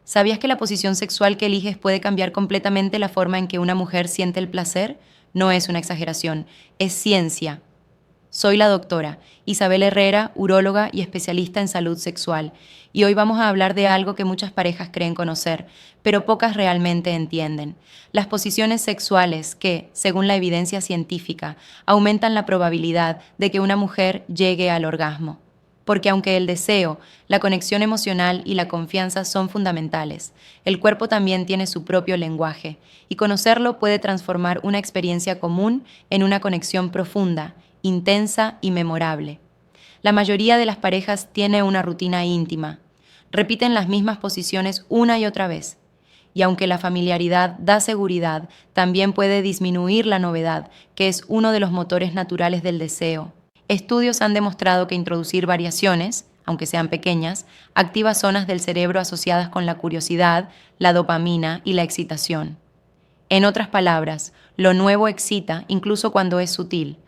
¿Sabías que la posición sexual que eliges puede cambiar completamente la forma en que una mujer siente el placer? No es una exageración, es ciencia. Soy la doctora Isabel Herrera, uróloga y especialista en salud sexual, y hoy vamos a hablar de algo que muchas parejas creen conocer, pero pocas realmente entienden: las posiciones sexuales que, según la evidencia científica, aumentan la probabilidad de que una mujer llegue al orgasmo. Porque aunque el deseo, la conexión emocional y la confianza son fundamentales, el cuerpo también tiene su propio lenguaje, y conocerlo puede transformar una experiencia común en una conexión profunda, intensa y memorable. La mayoría de las parejas tiene una rutina íntima. Repiten las mismas posiciones una y otra vez. Y aunque la familiaridad da seguridad, también puede disminuir la novedad, que es uno de los motores naturales del deseo. Estudios han demostrado que introducir variaciones, aunque sean pequeñas, activa zonas del cerebro asociadas con la curiosidad, la dopamina y la excitación. En otras palabras, lo nuevo excita incluso cuando es sutil.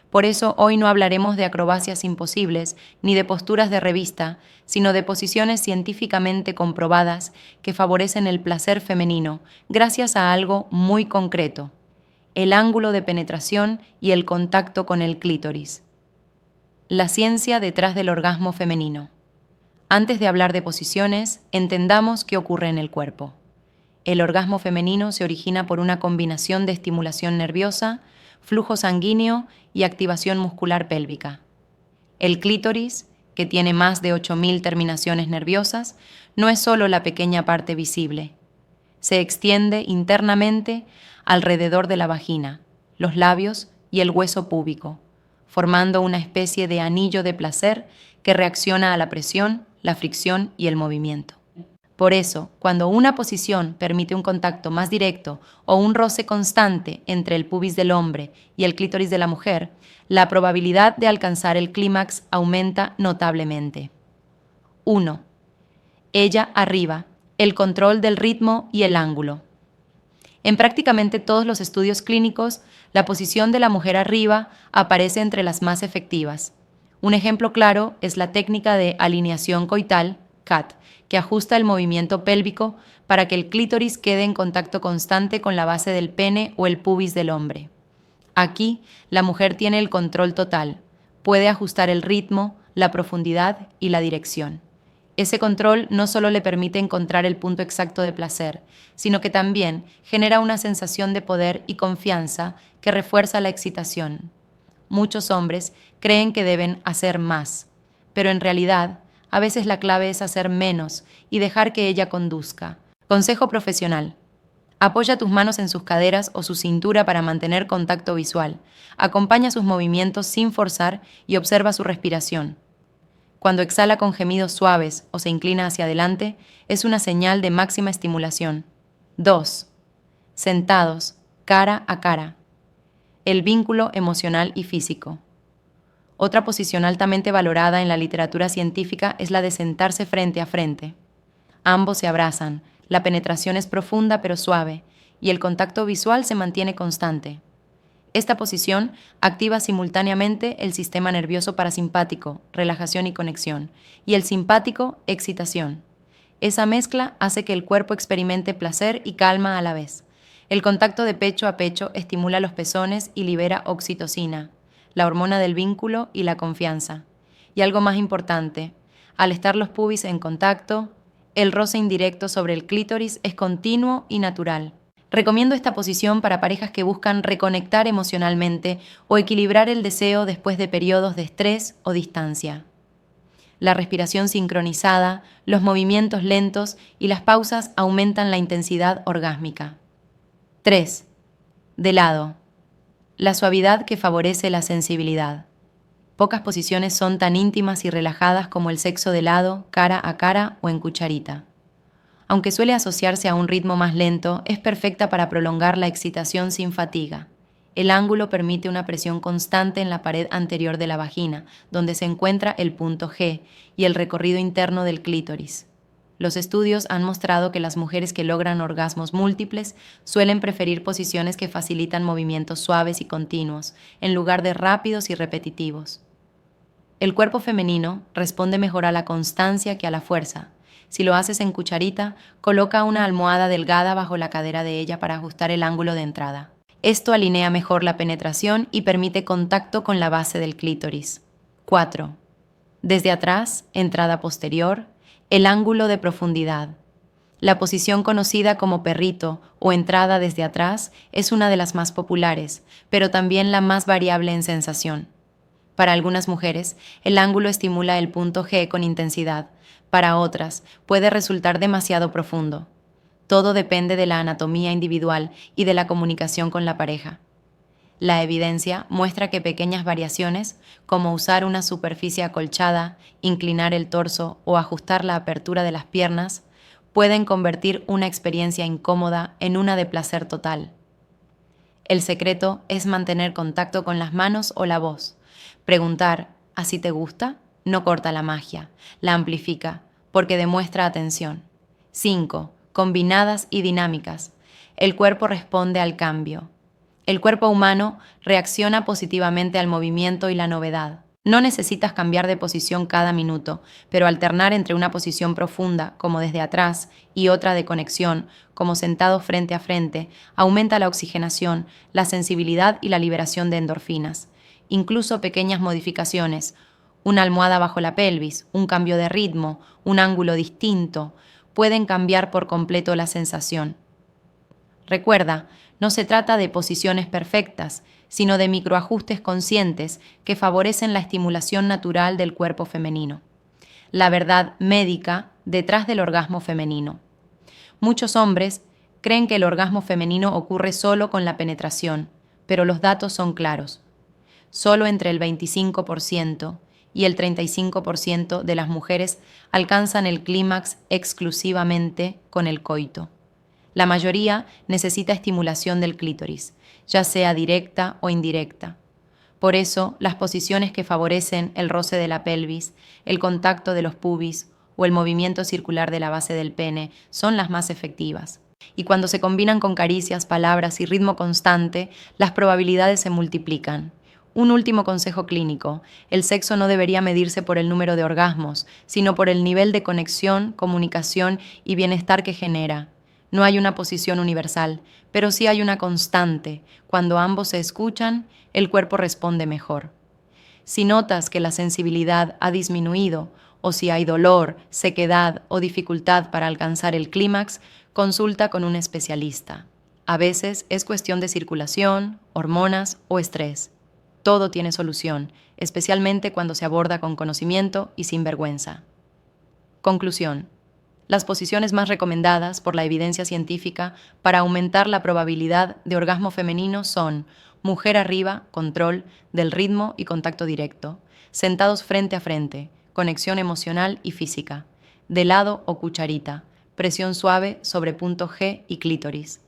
Por eso hoy no hablaremos de acrobacias imposibles ni de posturas de revista, sino de posiciones científicamente comprobadas que favorecen el placer femenino gracias a algo muy concreto: el ángulo de penetración y el contacto con el clítoris. La ciencia detrás del orgasmo femenino. Antes de hablar de posiciones, entendamos qué ocurre en el cuerpo. El orgasmo femenino se origina por una combinación de estimulación nerviosa, flujo sanguíneo y activación muscular pélvica. El clítoris, que tiene más de 8.000 terminaciones nerviosas, no es solo la pequeña parte visible. Se extiende internamente alrededor de la vagina, los labios y el hueso púbico, formando una especie de anillo de placer que reacciona a la presión, la fricción y el movimiento. Por eso, cuando una posición permite un contacto más directo o un roce constante entre el pubis del hombre y el clítoris de la mujer, la probabilidad de alcanzar el clímax aumenta notablemente. 1. Ella arriba, el control del ritmo y el ángulo. En prácticamente todos los estudios clínicos, la posición de la mujer arriba aparece entre las más efectivas. Un ejemplo claro es la técnica de alineación coital, CAT, que ajusta el movimiento pélvico para que el clítoris quede en contacto constante con la base del pene o el pubis del hombre. Aquí, la mujer tiene el control total, puede ajustar el ritmo, la profundidad y la dirección. Ese control no solo le permite encontrar el punto exacto de placer, sino que también genera una sensación de poder y confianza que refuerza la excitación. Muchos hombres creen que deben hacer más, pero en realidad, a veces la clave es hacer menos y dejar que ella conduzca. Consejo profesional: apoya tus manos en sus caderas o su cintura para mantener contacto visual. Acompaña sus movimientos sin forzar y observa su respiración. Cuando exhala con gemidos suaves o se inclina hacia adelante, es una señal de máxima estimulación. 2. Sentados, cara a cara. El vínculo emocional y físico. Otra posición altamente valorada en la literatura científica es la de sentarse frente a frente. Ambos se abrazan, la penetración es profunda pero suave, y el contacto visual se mantiene constante. Esta posición activa simultáneamente el sistema nervioso parasimpático, relajación y conexión, y el simpático, excitación. Esa mezcla hace que el cuerpo experimente placer y calma a la vez. El contacto de pecho a pecho estimula los pezones y libera oxitocina, la hormona del vínculo y la confianza. Y algo más importante, al estar los pubis en contacto, el roce indirecto sobre el clítoris es continuo y natural. Recomiendo esta posición para parejas que buscan reconectar emocionalmente o equilibrar el deseo después de periodos de estrés o distancia. La respiración sincronizada, los movimientos lentos y las pausas aumentan la intensidad orgásmica. 3. De lado. La suavidad que favorece la sensibilidad. Pocas posiciones son tan íntimas y relajadas como el sexo de lado, cara a cara o en cucharita. Aunque suele asociarse a un ritmo más lento, es perfecta para prolongar la excitación sin fatiga. El ángulo permite una presión constante en la pared anterior de la vagina, donde se encuentra el punto G, y el recorrido interno del clítoris. Los estudios han mostrado que las mujeres que logran orgasmos múltiples suelen preferir posiciones que facilitan movimientos suaves y continuos, en lugar de rápidos y repetitivos. El cuerpo femenino responde mejor a la constancia que a la fuerza. Si lo haces en cucharita, coloca una almohada delgada bajo la cadera de ella para ajustar el ángulo de entrada. Esto alinea mejor la penetración y permite contacto con la base del clítoris. 4. Desde atrás, entrada posterior, el ángulo de profundidad. La posición conocida como perrito o entrada desde atrás es una de las más populares, pero también la más variable en sensación. Para algunas mujeres, el ángulo estimula el punto G con intensidad. Para otras, puede resultar demasiado profundo. Todo depende de la anatomía individual y de la comunicación con la pareja. La evidencia muestra que pequeñas variaciones, como usar una superficie acolchada, inclinar el torso o ajustar la apertura de las piernas, pueden convertir una experiencia incómoda en una de placer total. El secreto es mantener contacto con las manos o la voz. Preguntar, ¿así te gusta? No corta la magia, la amplifica, porque demuestra atención. 5. Combinadas y dinámicas. El cuerpo responde al cambio. El cuerpo humano reacciona positivamente al movimiento y la novedad. No necesitas cambiar de posición cada minuto, pero alternar entre una posición profunda, como desde atrás, y otra de conexión, como sentado frente a frente, aumenta la oxigenación, la sensibilidad y la liberación de endorfinas. Incluso pequeñas modificaciones, una almohada bajo la pelvis, un cambio de ritmo, un ángulo distinto, pueden cambiar por completo la sensación. Recuerda, no se trata de posiciones perfectas, sino de microajustes conscientes que favorecen la estimulación natural del cuerpo femenino. La verdad médica detrás del orgasmo femenino. Muchos hombres creen que el orgasmo femenino ocurre solo con la penetración, pero los datos son claros. Solo entre el 25% y el 35% de las mujeres alcanzan el clímax exclusivamente con el coito. La mayoría necesita estimulación del clítoris, ya sea directa o indirecta. Por eso, las posiciones que favorecen el roce de la pelvis, el contacto de los pubis o el movimiento circular de la base del pene son las más efectivas. Y cuando se combinan con caricias, palabras y ritmo constante, las probabilidades se multiplican. Un último consejo clínico: el sexo no debería medirse por el número de orgasmos, sino por el nivel de conexión, comunicación y bienestar que genera. No hay una posición universal, pero sí hay una constante. Cuando ambos se escuchan, el cuerpo responde mejor. Si notas que la sensibilidad ha disminuido, o si hay dolor, sequedad o dificultad para alcanzar el clímax, consulta con un especialista. A veces es cuestión de circulación, hormonas o estrés. Todo tiene solución, especialmente cuando se aborda con conocimiento y sin vergüenza. Conclusión. Las posiciones más recomendadas por la evidencia científica para aumentar la probabilidad de orgasmo femenino son mujer arriba, control del ritmo y contacto directo, sentados frente a frente, conexión emocional y física, de lado o cucharita, presión suave sobre punto G y clítoris,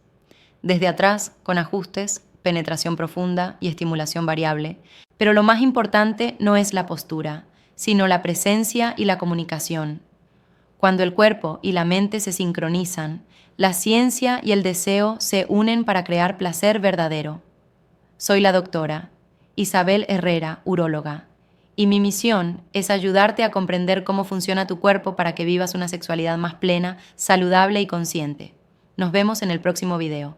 desde atrás con ajustes, penetración profunda y estimulación variable, pero lo más importante no es la postura, sino la presencia y la comunicación. Cuando el cuerpo y la mente se sincronizan, la ciencia y el deseo se unen para crear placer verdadero. Soy la doctora Isabel Herrera, uróloga, y mi misión es ayudarte a comprender cómo funciona tu cuerpo para que vivas una sexualidad más plena, saludable y consciente. Nos vemos en el próximo video.